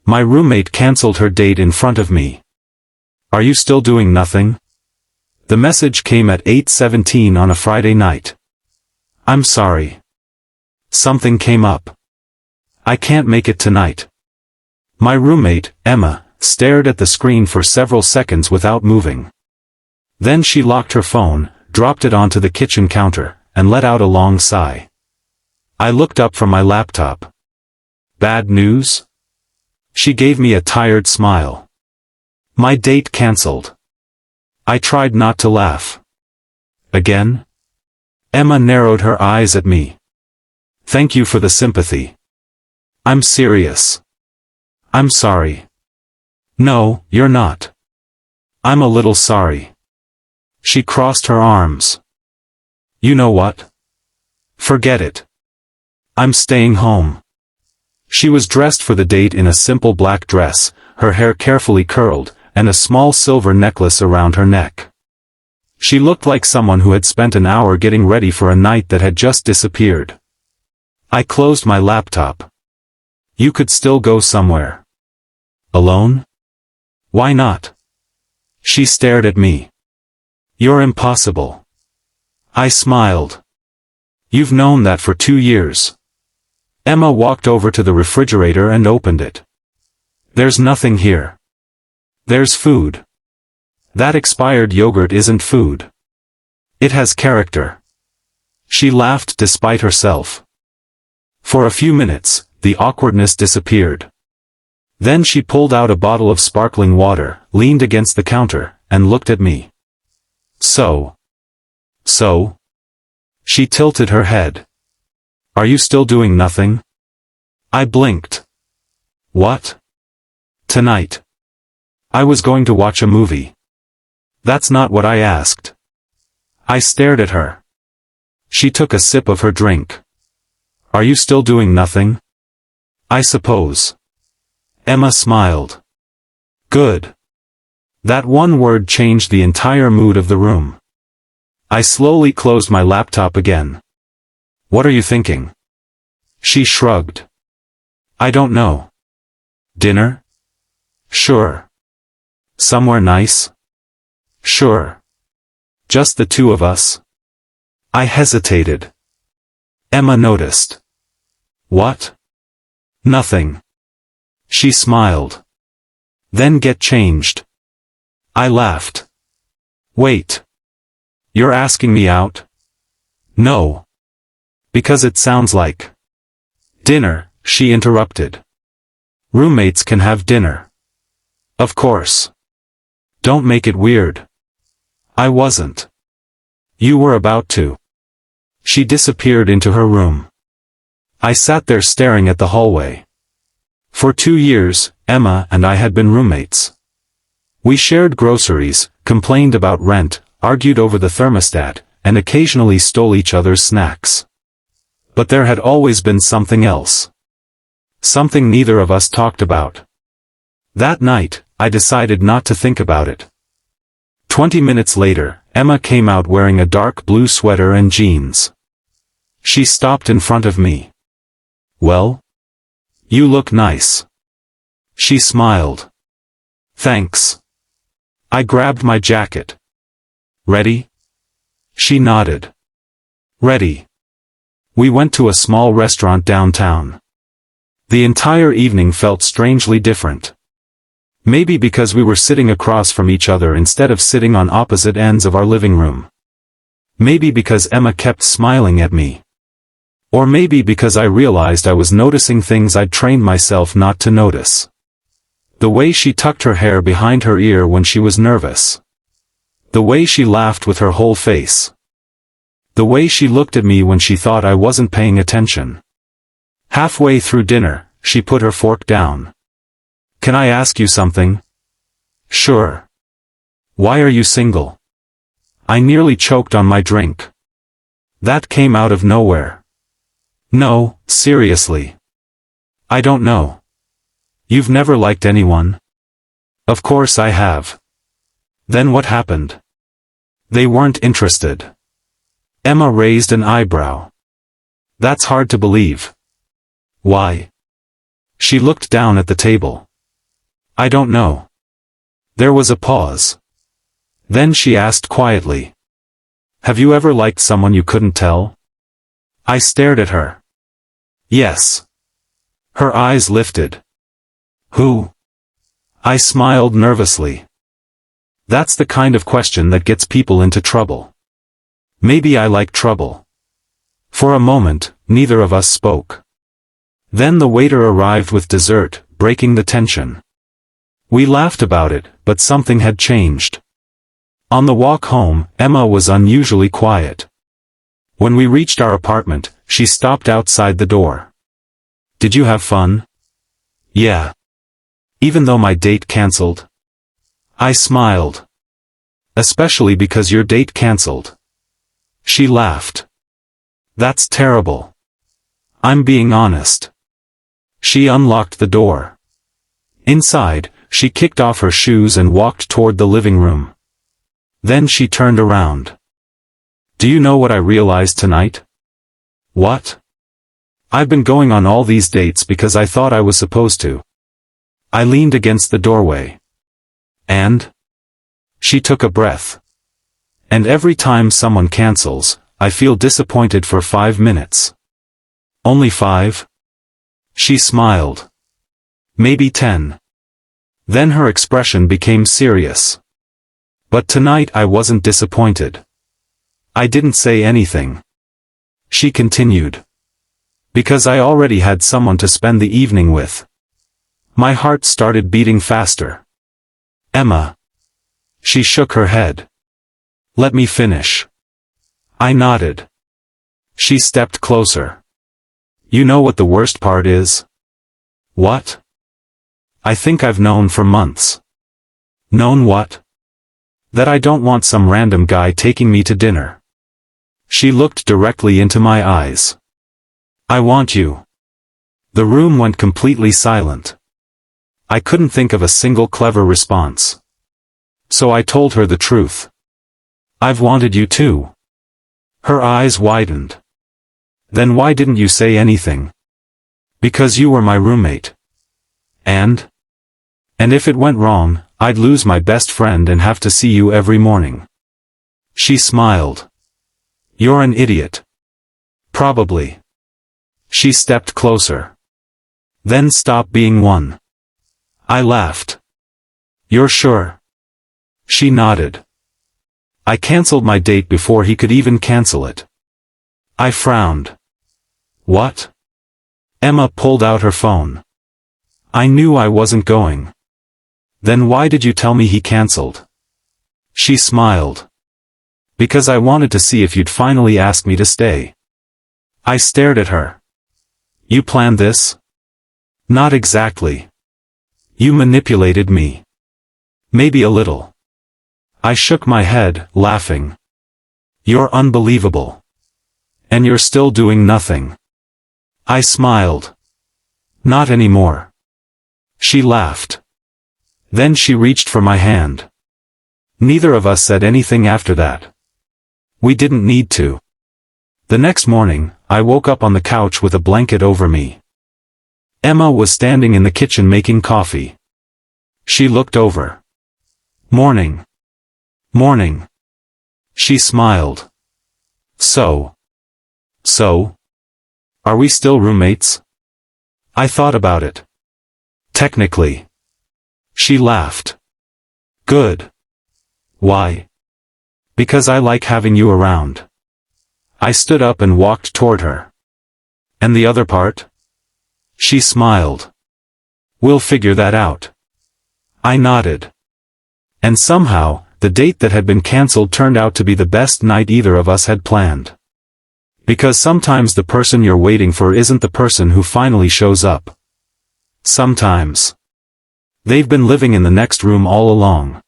My roommate canceled her date in front of me. Are you still doing nothing? The message came at 8:17 on a Friday night. I'm sorry. Something came up. I can't make it tonight. My roommate, Emma, stared at the screen for several seconds without moving. Then she locked her phone, dropped it onto the kitchen counter, and let out a long sigh. I looked up from my laptop. Bad news? She gave me a tired smile. My date canceled. I tried not to laugh. Again? Emma narrowed her eyes at me. Thank you for the sympathy. I'm serious. I'm sorry. No, you're not. I'm a little sorry. She crossed her arms. You know what? Forget it. I'm staying home. She was dressed for the date in a simple black dress, her hair carefully curled, and a small silver necklace around her neck. She looked like someone who had spent an hour getting ready for a night that had just disappeared. I closed my laptop. You could still go somewhere. Alone? Why not? She stared at me. You're impossible. I smiled. You've known that for 2 years. Emma walked over to the refrigerator and opened it. There's nothing here. There's food. That expired yogurt isn't food. It has character. She laughed despite herself. For a few minutes, the awkwardness disappeared. Then she pulled out a bottle of sparkling water, leaned against the counter, and looked at me. So? She tilted her head. Are you still doing nothing? I blinked. What? Tonight. I was going to watch a movie. That's not what I asked. I stared at her. She took a sip of her drink. Are you still doing nothing? I suppose. Emma smiled. Good. That one word changed the entire mood of the room. I slowly closed my laptop again. What are you thinking? She shrugged. I don't know. Dinner? Sure. Somewhere nice? Sure. Just the two of us? I hesitated. Emma noticed. What? Nothing. She smiled. Then get changed. I laughed. Wait. You're asking me out? No. Because it sounds like dinner, she interrupted. Roommates can have dinner. Of course. Don't make it weird. I wasn't. You were about to. She disappeared into her room. I sat there staring at the hallway. For 2 years, Emma and I had been roommates. We shared groceries, complained about rent, argued over the thermostat, and occasionally stole each other's snacks. But there had always been something else. Something neither of us talked about. That night, I decided not to think about it. 20 minutes later, Emma came out wearing a dark blue sweater and jeans. She stopped in front of me. Well? You look nice. She smiled. Thanks. I grabbed my jacket. Ready? She nodded. Ready. We went to a small restaurant downtown. The entire evening felt strangely different. Maybe because we were sitting across from each other instead of sitting on opposite ends of our living room. Maybe because Emma kept smiling at me. Or maybe because I realized I was noticing things I'd trained myself not to notice. The way she tucked her hair behind her ear when she was nervous. The way she laughed with her whole face. The way she looked at me when she thought I wasn't paying attention. Halfway through dinner, she put her fork down. Can I ask you something? Sure. Why are you single? I nearly choked on my drink. That came out of nowhere. No, seriously. I don't know. You've never liked anyone? Of course I have. Then what happened? They weren't interested. Emma raised an eyebrow. That's hard to believe. Why? She looked down at the table. I don't know. There was a pause. Then she asked quietly. Have you ever liked someone you couldn't tell? I stared at her. Yes. Her eyes lifted. Who? I smiled nervously. That's the kind of question that gets people into trouble. Maybe I like trouble. For a moment, neither of us spoke. Then the waiter arrived with dessert, breaking the tension. We laughed about it, but something had changed. On the walk home, Emma was unusually quiet. When we reached our apartment, she stopped outside the door. Did you have fun? Yeah. Even though my date cancelled? I smiled. Especially because your date cancelled. She laughed. That's terrible. I'm being honest. She unlocked the door. Inside, she kicked off her shoes and walked toward the living room. Then she turned around. Do you know what I realized tonight? What? I've been going on all these dates because I thought I was supposed to. I leaned against the doorway. And? She took a breath. And every time someone cancels, I feel disappointed for 5 minutes. Only 5? She smiled. Maybe 10. Then her expression became serious. But tonight I wasn't disappointed. I didn't say anything. She continued. Because I already had someone to spend the evening with. My heart started beating faster. Emma. She shook her head. Let me finish. I nodded. She stepped closer. You know what the worst part is? What? I think I've known for months. Known what? That I don't want some random guy taking me to dinner. She looked directly into my eyes. I want you. The room went completely silent. I couldn't think of a single clever response. So I told her the truth. I've wanted you too. Her eyes widened. Then why didn't you say anything? Because you were my roommate. And if it went wrong, I'd lose my best friend and have to see you every morning. She smiled. You're an idiot. Probably. She stepped closer. Then stop being one. I laughed. You're sure? She nodded. I cancelled my date before he could even cancel it. I frowned. What? Emma pulled out her phone. I knew I wasn't going. Then why did you tell me he cancelled? She smiled. Because I wanted to see if you'd finally ask me to stay. I stared at her. You planned this? Not exactly. You manipulated me. Maybe a little. I shook my head, laughing. You're unbelievable. And you're still doing nothing. I smiled. Not anymore. She laughed. Then she reached for my hand. Neither of us said anything after that. We didn't need to. The next morning, I woke up on the couch with a blanket over me. Emma was standing in the kitchen making coffee. She looked over. Morning. Morning. She smiled. So? Are we still roommates? I thought about it. Technically. She laughed. Good. Why? Because I like having you around. I stood up and walked toward her. And the other part? She smiled. We'll figure that out. I nodded. And somehow, the date that had been cancelled turned out to be the best night either of us had planned. Because sometimes the person you're waiting for isn't the person who finally shows up. Sometimes. They've been living in the next room all along.